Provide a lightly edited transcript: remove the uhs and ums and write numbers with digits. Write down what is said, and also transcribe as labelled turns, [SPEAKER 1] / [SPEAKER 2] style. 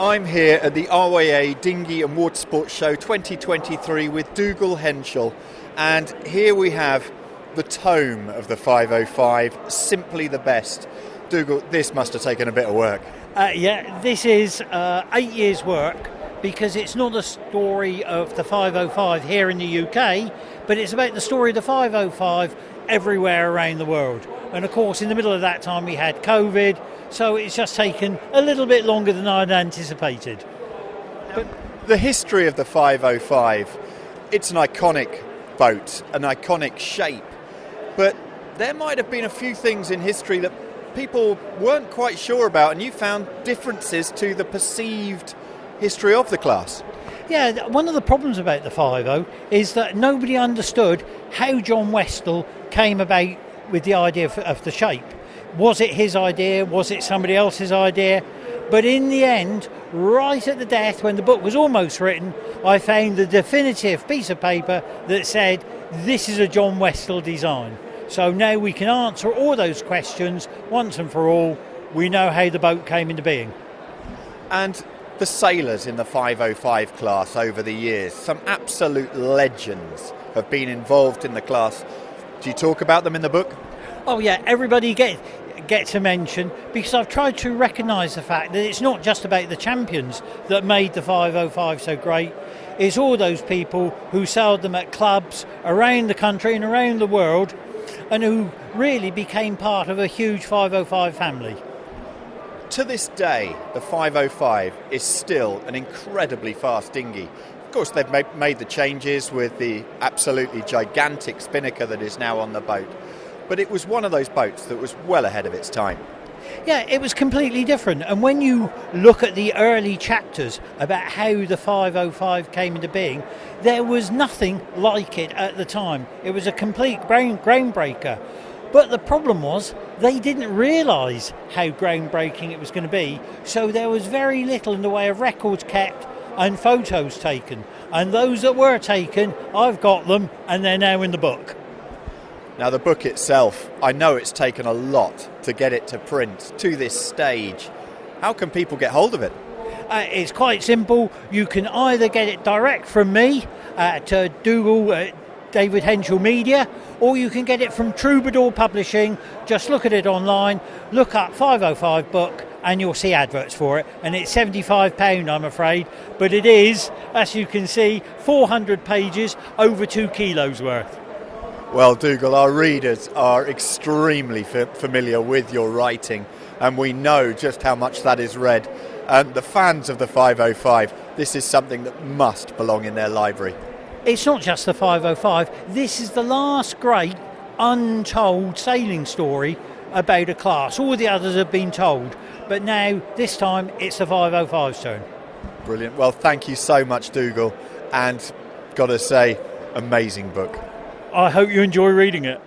[SPEAKER 1] I'm here at the RYA Dinghy and Water Sports Show 2023 with Dougal Henshall, and here we have the tome of the 505, simply the best. Dougal, this must have taken a bit of work.
[SPEAKER 2] This is 8 years' work, because it's not a story of the 505 here in the UK, but it's about the story of the 505 everywhere around the world. And of course, in the middle of that time we had COVID, so it's just taken a little bit longer than I'd anticipated.
[SPEAKER 1] But the history of the 505, it's an iconic boat, an iconic shape, but there might have been a few things in history that people weren't quite sure about, and you found differences to the perceived history of the class.
[SPEAKER 2] Yeah, one of the problems about the FiveO is that nobody understood how John Westell came about with the idea of the shape. Was it his idea? Was it somebody else's idea? But in the end, right at the death, when the book was almost written, I found the definitive piece of paper that said, this is a John Westell design. So now we can answer all those questions once and for all. We know how the boat came into being.
[SPEAKER 1] And the sailors in the 505 class over the years, some absolute legends have been involved in the class. Do you talk about them in the book?
[SPEAKER 2] Oh yeah, everybody gets a mention, because I've tried to recognise the fact that it's not just about the champions that made the 505 so great. It's all those people who sailed them at clubs around the country and around the world, and who really became part of a huge 505 family.
[SPEAKER 1] To this day, the 505 is still an incredibly fast dinghy. Of course, they've made the changes with the absolutely gigantic spinnaker that is now on the boat. But it was one of those boats that was well ahead of its time.
[SPEAKER 2] Yeah, it was completely different. And when you look at the early chapters about how the 505 came into being, there was nothing like it at the time. It was a complete groundbreaker. But the problem was, they didn't realise how groundbreaking it was going to be, so there was very little in the way of records kept and photos taken. And those that were taken, I've got them, and they're now in the book.
[SPEAKER 1] Now, the book itself, I know it's taken a lot to get it to print to this stage. How can people get hold of it?
[SPEAKER 2] It's quite simple. You can either get it direct from me to Dougal David Henshall Media, or you can get it from Troubadour Publishing. Just look at it online, look up 505 book, and you'll see adverts for it. And it's £75, I'm afraid, but it is, as you can see, 400 pages, over 2 kilos worth.
[SPEAKER 1] Well, Dougal, our readers are extremely familiar with your writing, and we know just how much that is read. And the fans of the 505, this is something that must belong in their library.
[SPEAKER 2] It's not just the 505. This is the last great untold sailing story about a class. All the others have been told, but now, this time, it's the 505's turn.
[SPEAKER 1] Brilliant. Well, thank you so much, Dougal, and got to say, amazing book.
[SPEAKER 2] I hope you enjoy reading it.